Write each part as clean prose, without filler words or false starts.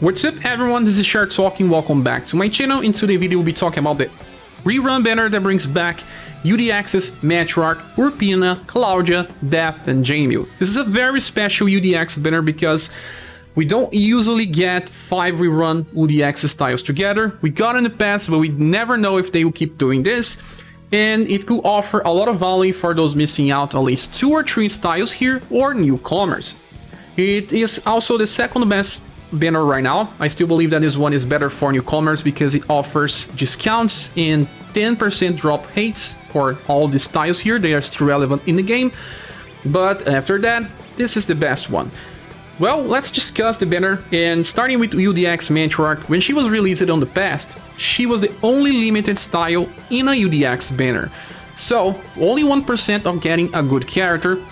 What's up everyone, this is Scher talking, welcome back to my channel. In today's video we'll be talking about the RERUN banner that brings back UDX's Matriarch, Urpina, Claudia, Death and Jamil. This is a very special UDX banner because we don't usually get 5 RERUN UDX styles together. We got in the past, but we never know if they will keep doing this. And it will offer a lot of value for those missing out at least 2 or 3 styles here or newcomers. It is also the second best banner right now. I still believe that this one is better for newcomers because it offers discounts and 10% drop rates for all the styles here. They are still relevant in the game, but after that, this is the best one. Well, let's discuss the banner, and starting with UDX Matriarch. When she was released on the past, she was the only limited style in a UDX banner, so only 1% of getting a good character,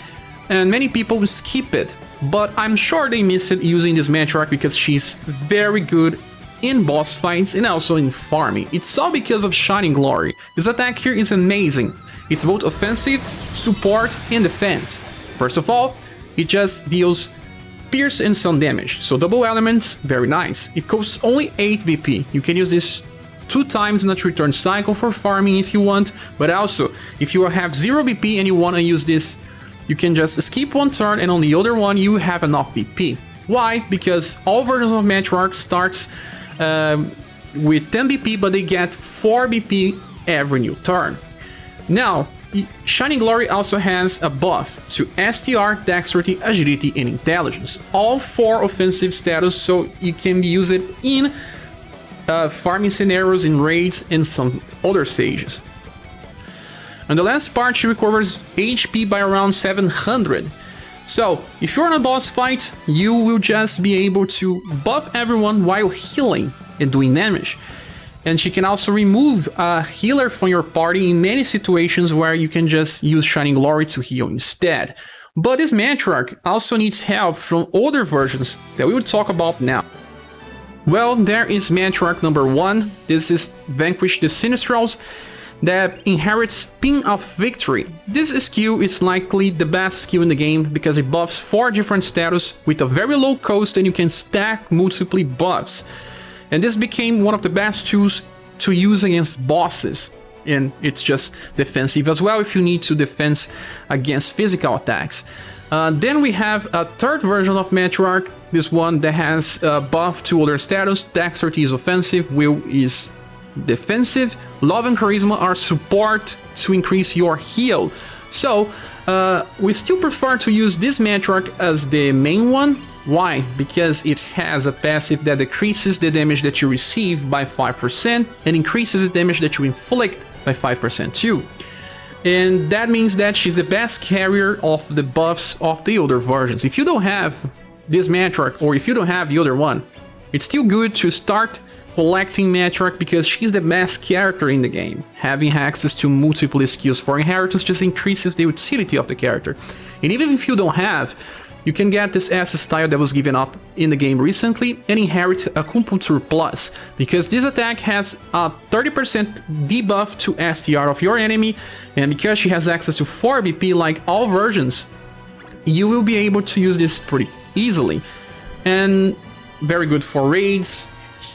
and many people skip it. But I'm sure they miss it using this Matriarch because she's very good in boss fights and also in farming. It's all because of Shining Glory. This attack here is amazing. It's both offensive, support and defense. First of all, it just deals pierce and some damage, so double elements, very nice. It costs only 8 BP. You can use this 2 times in a 3-turn cycle for farming if you want, but also if you have 0 BP and you want to use this, you can just skip 1 turn and on the other one you have enough BP. Why? Because all versions of Matriarch starts with 10 BP, but they get 4 BP every new turn. Now, Shining Glory also has a buff to STR, Dexterity, Agility and Intelligence. All 4 offensive status, so you can use it in farming scenarios, in raids and some other stages. On the last part, she recovers HP by around 700. So, if you're in a boss fight, you will just be able to buff everyone while healing and doing damage. And she can also remove a healer from your party in many situations where you can just use Shining Glory to heal instead. But this Matriarch also needs help from older versions that we will talk about now. Well, there is Matriarch number 1. This is Vanquish the Sinistrals, that inherits Pin of Victory. This skill is likely the best skill in the game because it buffs 4 different status with a very low cost and you can stack multiple buffs. And this became one of the best tools to use against bosses. And it's just defensive as well if you need to defend against physical attacks. Then we have a third version of Matriarch, this one that has a buff to other status. Dexterity is offensive, Will is defensive, Love and Charisma are support to increase your heal. So we still prefer to use this Matriarch as the main one. Why? Because it has a passive that decreases the damage that you receive by 5% and increases the damage that you inflict by 5% too. And that means that she's the best carrier of the buffs of the older versions. If you don't have this Matriarch, or if you don't have the other one, it's still good to start collecting Matriarch because she's the best character in the game. Having access to multiple skills for inheritance just increases the utility of the character. And even if you don't have, you can get this S style that was given up in the game recently and inherit Acupuncture Plus, because this attack has a 30% debuff to STR of your enemy, and because she has access to 4 BP like all versions, you will be able to use this pretty easily. And very good for raids,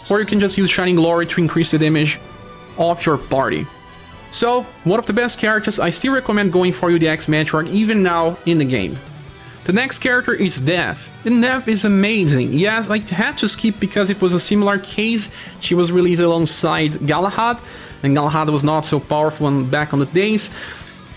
or you can just use Shining Glory to increase the damage of your party. So, one of the best characters. I still recommend going for UDX Matriarch even now in the game. The next character is Death, and Death is amazing. Yes, I had to skip because it was a similar case. She was released alongside Galahad, and Galahad was not so powerful back on the days.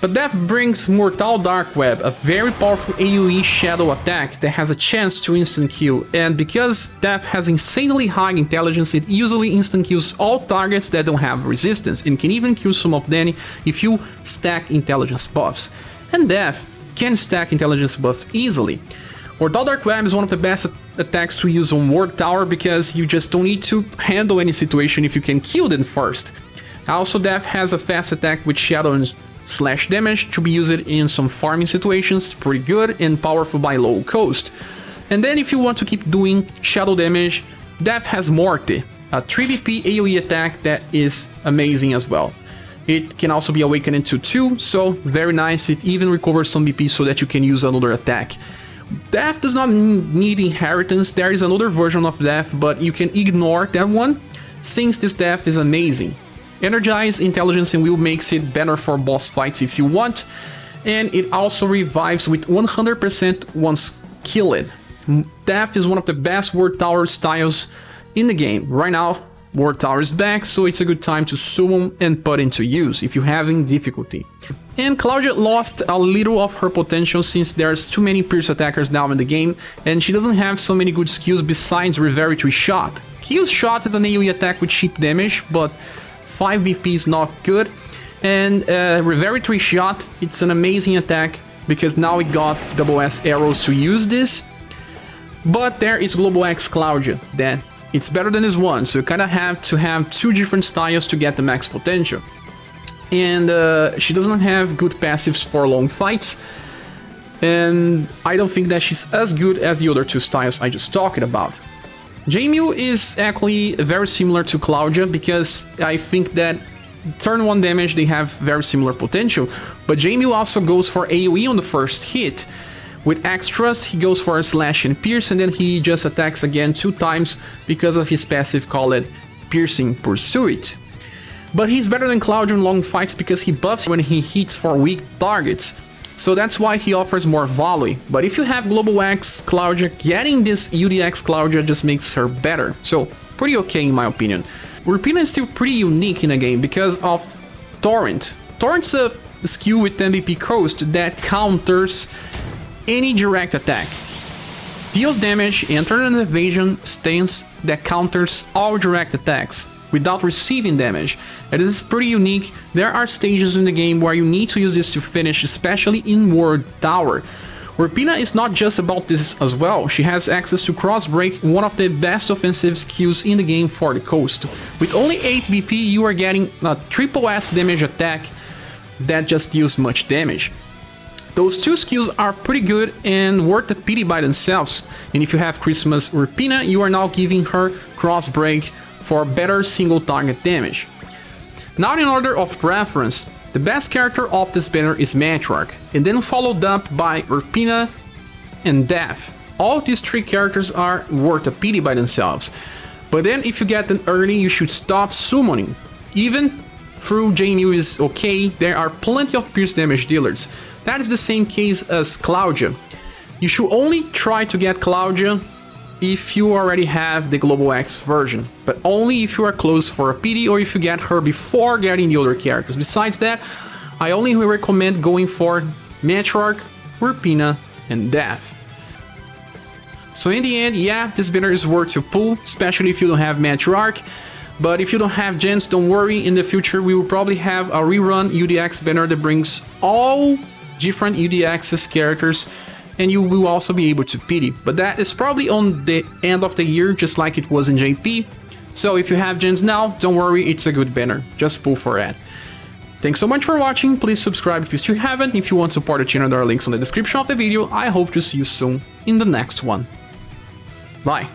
But Death brings Mortal Dark Web, a very powerful AoE shadow attack that has a chance to instant kill, and because Death has insanely high intelligence, it usually instant kills all targets that don't have resistance, and can even kill some of them if you stack intelligence buffs. And Death can stack intelligence buff easily. Mortal Dark Web is one of the best attacks to use on Ward Tower because you just don't need to handle any situation if you can kill them first. Also, Death has a fast attack with Shadow and Slash damage to be used in some farming situations, pretty good and powerful by low cost. And then if you want to keep doing shadow damage, Death has Morte, a 3 BP AoE attack that is amazing as well. It can also be awakened into 2, so very nice. It even recovers some BP so that you can use another attack. Death does not need inheritance. There is another version of Death, but you can ignore that one, since this Death is amazing. Energize, Intelligence, and Will makes it better for boss fights if you want, and it also revives with 100% once killed. Death is one of the best Ward Tower styles in the game. Right now, Ward Tower is back, so it's a good time to summon and put into use if you're having difficulty. And Claudia lost a little of her potential since there's too many Pierce attackers now in the game, and she doesn't have so many good skills besides Reveritory Shot. Q's Shot is an AoE attack with cheap damage, but 5 BP is not good. And Reveritory Shot, it's an amazing attack because now we got double S arrows to use this. But there is Global X Claudia, that it's better than this one, so you kind of have to have two different styles to get the max potential. And she doesn't have good passives for long fights, and I don't think that she's as good as the other two styles I just talked about. Jamil is actually very similar to Claudia because I think that turn 1 damage they have very similar potential, but Jamil also goes for AoE on the first hit. With extras, he goes for a slash and pierce, and then he just attacks again 2 times because of his passive called Piercing Pursuit. But he's better than Claudia in long fights because he buffs when he hits for weak targets, so that's why he offers more volley. But if you have Global X Claudia, getting this UDX Claudia just makes her better, so pretty okay in my opinion. Urpina is still pretty unique in the game because of Torrent. Torrent's a skill with MVP Coast that counters any direct attack. Deals damage and turn an evasion stance that counters all direct attacks without receiving damage. And this is pretty unique. There are stages in the game where you need to use this to finish, especially in Ward Tower. Urpina is not just about this as well. She has access to Crossbreak, one of the best offensive skills in the game for the coast. With only 8 BP, you are getting a triple S damage attack that just deals much damage. Those two skills are pretty good and worth a pity by themselves, and if you have Christmas Urpina, you are now giving her Crossbreak for better single target damage. Now in order of preference, the best character of this banner is Matriarch, and then followed up by Urpina and Death. All these 3 characters are worth a pity by themselves, but then if you get them early, you should stop summoning. Even through Jamil is okay, there are plenty of pierce damage dealers. That is the same case as Claudia. You should only try to get Claudia if you already have the Global X version, but only if you are close for a PD or if you get her before getting the other characters. Besides that, I only recommend going for Matriarch, Urpina, and Death. So in the end, yeah, this banner is worth to pull, especially if you don't have Matriarch. But if you don't have gens, don't worry, in the future we will probably have a rerun UDX banner that brings all different UDX's characters, and you will also be able to pity. But that is probably on the end of the year, just like it was in JP. So if you have gens now, don't worry, it's a good banner. Just pull for that. Thanks so much for watching, please subscribe if you still haven't. If you want to support the channel, there are links on the description of the video. I hope to see you soon in the next one. Bye!